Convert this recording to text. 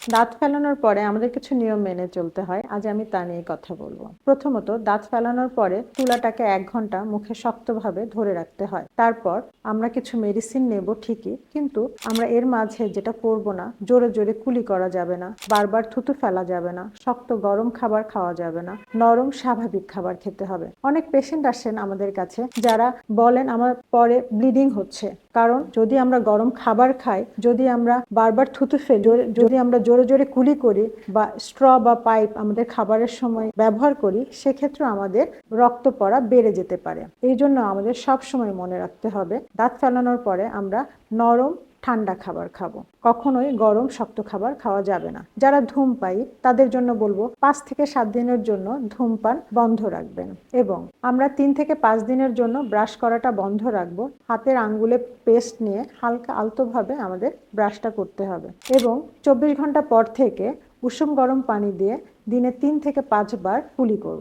দাঁত ফেলানোর পরে আমাদের কিছু নিয়ম মেনে চলতে হয়। আজ আমি তা নিয়ে কথা বলবো। প্রথমত, দাঁত ফেলানোর পরে তুলাটাকে ১ ঘন্টা মুখে শক্তভাবে ধরে রাখতে হয়। তারপর আমরা কিছু মেডিসিন নেব ঠিকই, কিন্তু আমরা এর মাঝে যেটা করব না, জোরে জোরে কুলি করা যাবে না, বারবার থুতু ফেলা যাবে না, শক্ত গরম খাবার খাওয়া যাবে না, নরম স্বাভাবিক খাবার খেতে হবে। অনেক পেশেন্ট আসেন আমাদের কাছে যারা বলেন আমার পরে ব্লিডিং হচ্ছে, কারণ যদি আমরা গরম খাবার খাই, যদি আমরা বারবার থুতু ফেলি, যদি আমরা জোরে জোরে কুলি করি বা স্ট্র বা পাইপ আমাদের খাবারের সময় ব্যবহার করি, সেক্ষেত্রে আমাদের রক্ত পড়া বেড়ে যেতে পারে। এই জন্য আমাদের সব সময় মনে রাখতে হবে দাঁত ফেলানোর পরে আমরা নরম ঠান্ডা খাবার খাবো, কখনোই গরম শক্ত খাবার খাওয়া যাবে না। যারা ধূমপায়ী তাদের জন্য বলবো ৫ থেকে ৭ দিনের জন্য ধূমপান বন্ধ রাখবেন, এবং আমরা ৩ থেকে ৫ দিনের জন্য ব্রাশ করাটা বন্ধ রাখবো। হাতের আঙ্গুলে পেস্ট নিয়ে হালকা আলতোভাবে আমাদের ব্রাশটা করতে হবে, এবং ২৪ ঘন্টা পর থেকে উষুম গরম পানি দিয়ে দিনে ৩ থেকে ৫ বার কুলি করব।